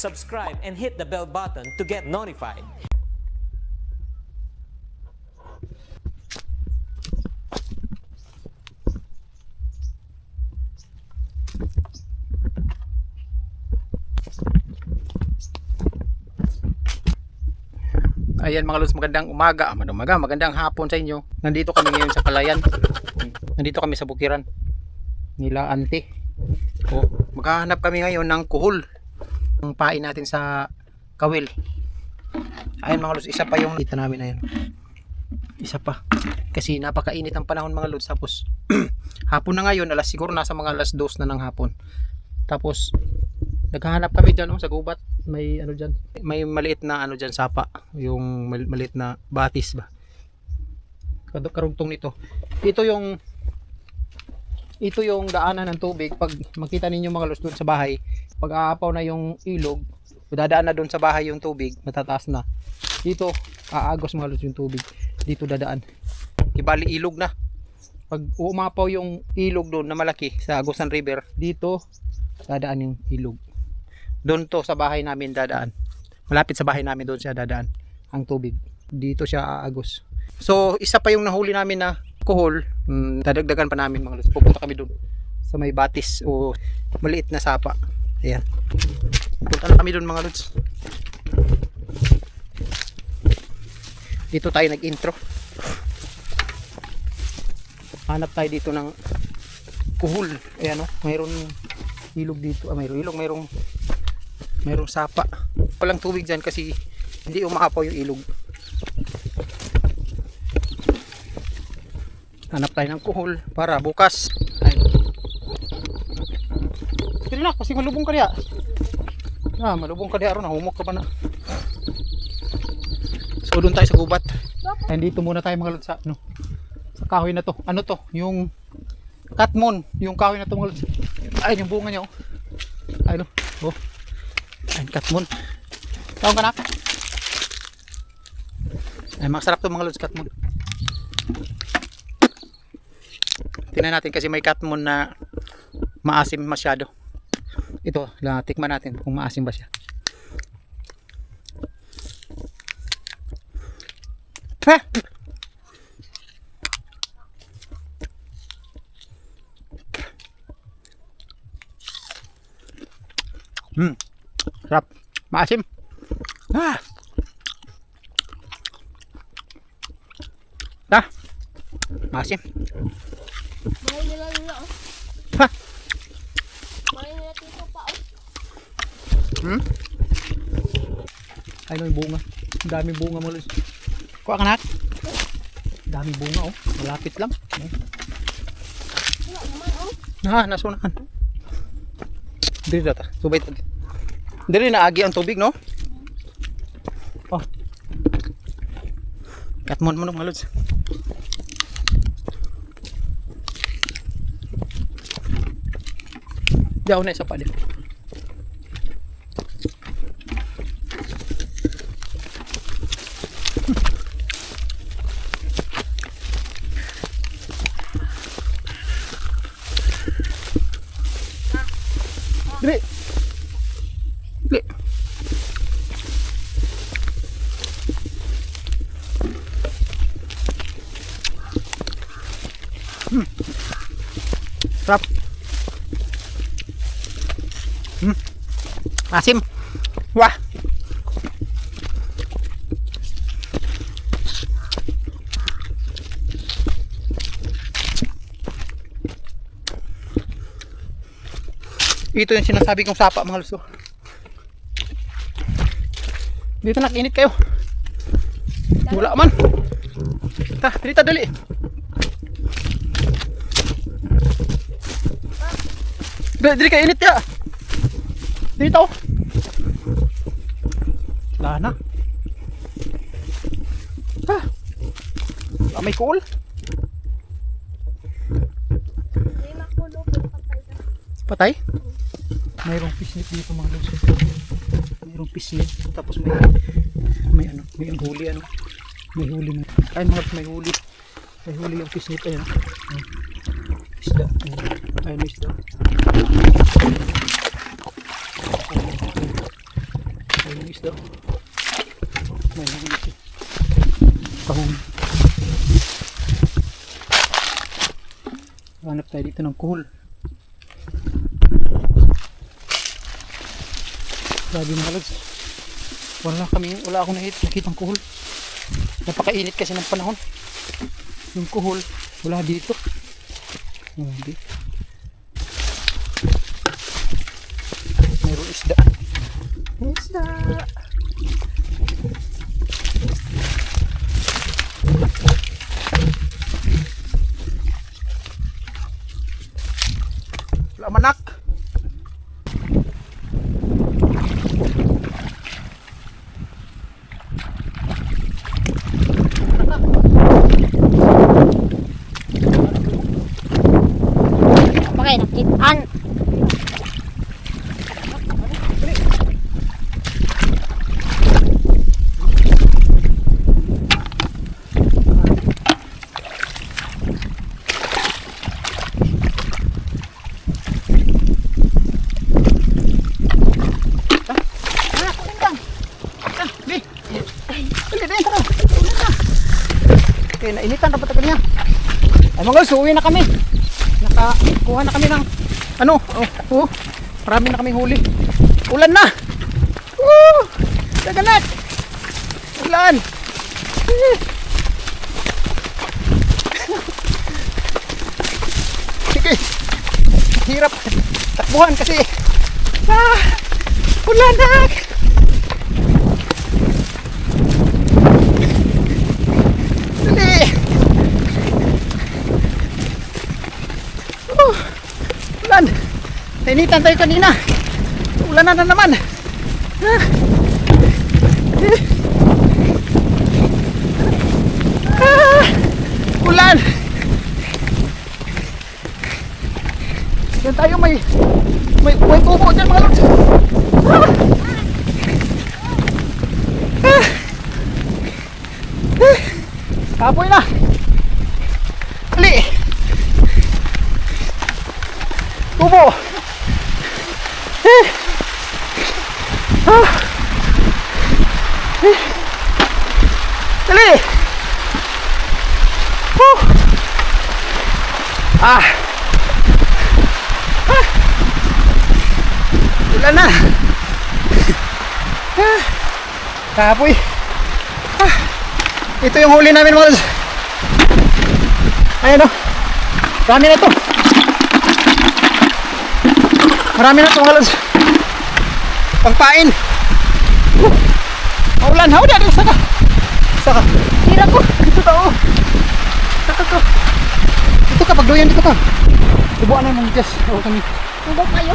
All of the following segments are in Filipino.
subscribe and hit the bell button to get notified. Ayan mga lods, magandang umaga, magandang hapon sa inyo. Nandito kami ngayon sa Palayan. Nandito kami sa bukiran nila Ante. Maghahanap kami ngayon ng kuhol. Ang pain natin sa kawil. Ayan mga lods, isa pa yung dito namin, ayan. Isa pa. Kasi napakainit ang panahon mga lods. Tapos hapon na ngayon, siguro nasa mga alas 2 na ng hapon. Tapos naghahanap kami dyan sa gubat. May ano dyan, may maliit na ano dyan, sapa, yung maliit na batis ba, karugtong nito. Ito yung daanan ng tubig. Pag makita ninyo mga lods doon sa bahay, pag aapaw na yung ilog, dadaan na doon sa bahay yung tubig, matataas na dito, aagos mga lods yung tubig dito, dadaan, ibali ilog na. Pag umapaw yung ilog doon na malaki sa Agusan River, dito dadaan yung ilog. Doon to sa bahay namin dadaan. Malapit sa bahay namin doon siya dadaan ang tubig. Dito siya aagos. So isa pa yung nahuli namin na kuhol. Dadagdagan pa namin mga lods. Pupunta kami doon sa may batis o maliit na sapa. Ayan. Pupunta na kami doon mga lods. Dito tayo nag-intro. Hanap tayo dito ng kuhol. Ayan o. Mayroon ilog dito. Mayroong ilog. Mayroong sapa. Walang tubig dyan kasi hindi umaapaw yung ilog. Hanap tayo ng kuhol para bukas. Sige na, kasi malubong ka diya. Malubong ka diya. Nahumok ka pa na. So doon tayo sa gubat. And dito muna tayo mga lods sa kahoy na to. Ano to? Yung katmon. Yung kahoy na to mga lods. Ay, yung bunga niya. Ay, no. Ayun, katmon. Tawag ka na? Ay, masarap to mga lods, katmon. Tingnan natin kasi may katmon na maasim masyado. Ito, tikman natin kung maasim ba siya. Sarap. Maasim. Maasim. Mahal nila nila oh. Ha? Mahal nila tito pa oh. Ay, yung bunga. Ang daming bunga mo. Kuha ka na. Daming bunga oh. Malapit lang. Wala naman oh. Nasunakan. Dito data. Subay tag. Dili na agi ang tubig, no? Oh. Katmon mo mga lods. Diyaw na isa pa din. Dili. Dili. Sarap. Asim. Wah. Ito yung sinasabi kong sapa mga luso. Dito nakinit kayo. Wala man. Dito dali. Dili kayo init ya. Dito. Wala na. May cool. Hindi makulo patay na. Patay? Mayroong pisnit dito mga lods. Mayroong pisnit. Tapos may huli May huli na. Ay mga lods, may huli. May huli yung pisnit. Ayan. Isda. Ayan may isda. isda. May nahuli siya. Kahon. Hanap tayo dito ng kuhol. Grabe mga lods. Wala akong nakitang kuhol. Napakainit kasi ng panahon. Yung kuhol, wala dito. Hindi. Mayroon isda. Isda! Wala manak! Pakai nakitaan. Okay, nainitan na patagal niya. Ay mga guys, uwi na kami. Nakakuha na kami ng marami na kami huli. Ulan na. Daganat. Ulan. Sige. Hirap takbuhan kasi ulan na. Ulan. Nainitan tayo kanina. Ulan na naman. Ulan. Diyan tayo may tubo dyan mga lods. Kapoy na. Ali. Tubo. Dali. Ulan na. Kapoy. Ito yung huli namin mga lods. Ayan o. Marami na to. Marami na to mga lods. Pangpain. Maulan. Hau dah. Saka. Hirap ko. Ito to. Saka to. Ito ka. Pagdoyan dito ka. Tubuan na mong Diyos. Oo kami. Tubog kayo.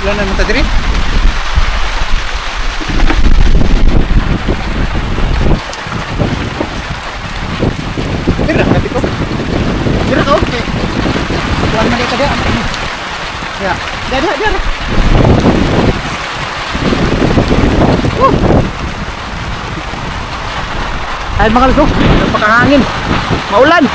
Ulan na mata diri. Dira, nabi ko. Dira ka, okay. Tuan mali ka dia. Ya, dira. Ay mga luso, napakahangin. Maulan.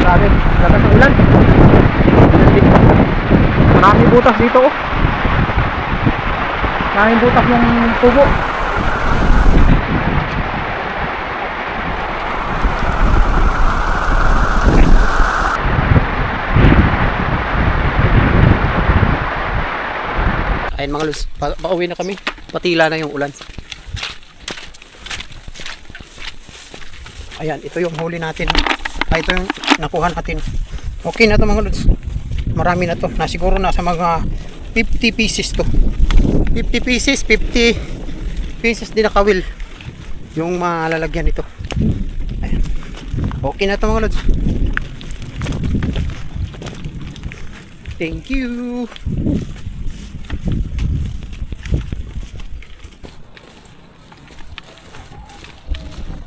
Grabe, lakas ng ulan. Maraming butas dito oh. Maraming butas yung tubo. Ayun mga lus, pauwi na kami. Patila na yung ulan. Ayan, ito yung huli natin. Ito yung nakuha natin. Okay na to mga lods. Marami na to. Nasiguro na sa mga 50 pieces to. 50 pieces, 50 pieces din na kawil. Yung malalagyan nito. Ayan. Okay na to mga lods. Thank you.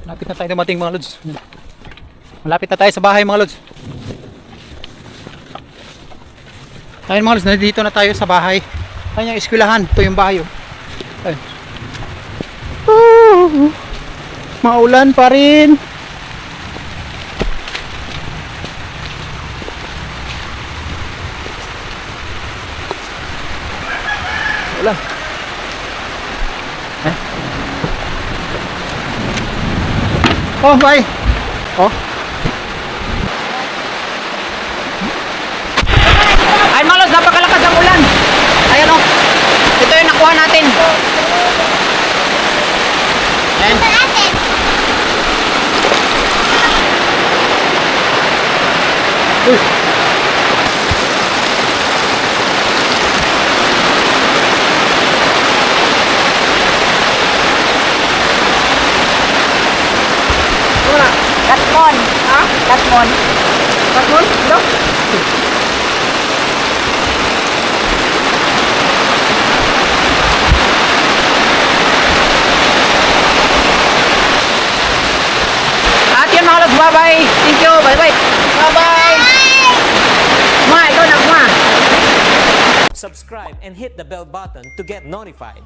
Malapit na tayo dumating mga lods. Malapit na tayo sa bahay mga lods. Ayun mga lods, nandito na tayo sa bahay. Kanyang eskwelahan. Ito yung bahay. Ayun. Maulan pa rin. Ulan. Oh, bye. Oh. Ay, malos, napakalakas ang ulan. Ayan oh. Ito yung nakuha natin. Ayan. Uy. Katmon. Ha? Katmon. Katmon? No? At yun mga lods, bye-bye. Thank you. Bye-bye. Bye-bye. Ma, ikaw na, ma. Subscribe and hit the bell button to get notified.